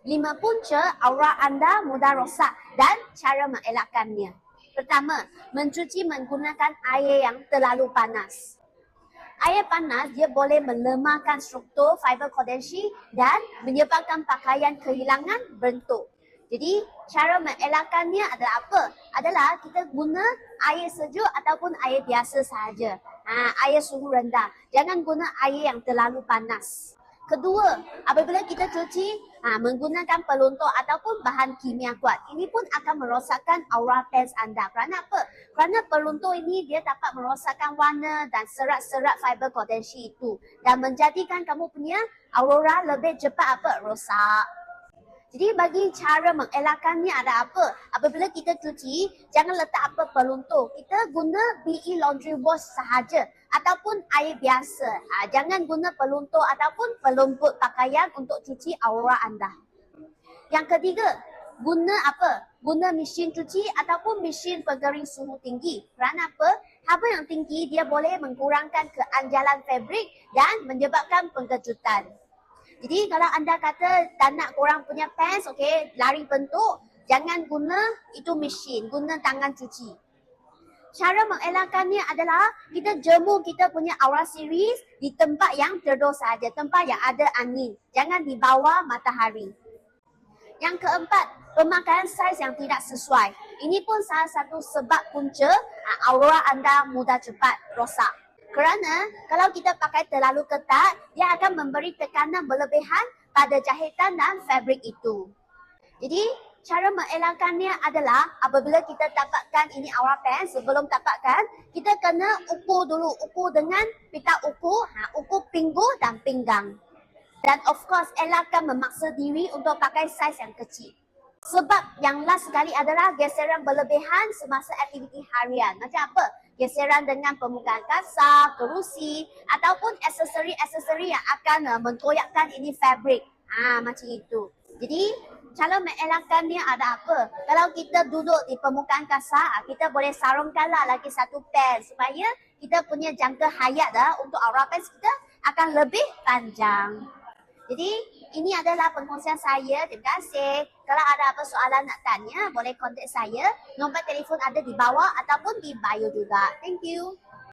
5 punca aura anda mudah rosak dan cara mengelakkannya. Pertama, mencuci menggunakan air yang terlalu panas. Air panas dia boleh melemahkan struktur fiber kondensi dan menyebabkan pakaian kehilangan bentuk. Jadi, cara mengelakkannya adalah apa? Adalah kita guna air sejuk ataupun air biasa sahaja. Air suhu rendah. Jangan guna air yang terlalu panas. Kedua, apabila kita cuci menggunakan peluntur ataupun bahan kimia kuat, ini pun akan merosakkan aura pants anda. Kerana apa? Kerana peluntur ini dia dapat merosakkan warna dan serat-serat fiber kondensi itu dan menjadikan kamu punya aura lebih cepat rosak. Jadi bagi cara mengelakkannya ada apa? Apabila kita cuci, jangan letak peluntur. Kita guna BE laundry wash sahaja ataupun air biasa. Jangan guna peluntur ataupun pelumput pakaian untuk cuci aura anda. Yang ketiga, guna Guna mesin cuci ataupun mesin pengering suhu tinggi. Kerana apa? Haba yang tinggi dia boleh mengkurangkan keanjalan fabrik dan menyebabkan pengkejutan. Jadi kalau anda kata tak nak korang punya pants, lari bentuk, jangan guna itu mesin, guna tangan cuci. Cara mengelakkannya adalah kita jemur kita punya aura series di tempat yang teduh saja, tempat yang ada angin. Jangan di bawah matahari. Yang keempat, pemakaian saiz yang tidak sesuai. Ini pun salah satu sebab punca aura anda mudah cepat rosak. Kerana kalau kita pakai terlalu ketat, dia akan memberi tekanan berlebihan pada jahitan dan fabrik itu. Jadi, cara mengelakkannya adalah apabila kita dapatkan ini aura pants, sebelum dapatkan, kita kena ukur dulu. Ukur dengan pita ukur, ukur pinggul dan pinggang. Dan of course, elakkan memaksa diri untuk pakai saiz yang kecil. Sebab yang last sekali adalah geseran berlebihan semasa aktiviti harian. Macam apa? Geseran dengan permukaan kasar, kerusi ataupun aksesori-aksesori yang akan mentoyakkan ini fabrik. Macam itu. Jadi, cara mengelakkannya ada apa? Kalau kita duduk di permukaan kasar, kita boleh sarungkanlah lagi satu pants supaya kita punya jangka hayat untuk aura pants kita akan lebih panjang. Jadi, ini adalah perkongsian saya. Terima kasih. Kalau ada apa soalan nak tanya, boleh kontak saya. Nombor telefon ada di bawah ataupun di bio juga. Thank you.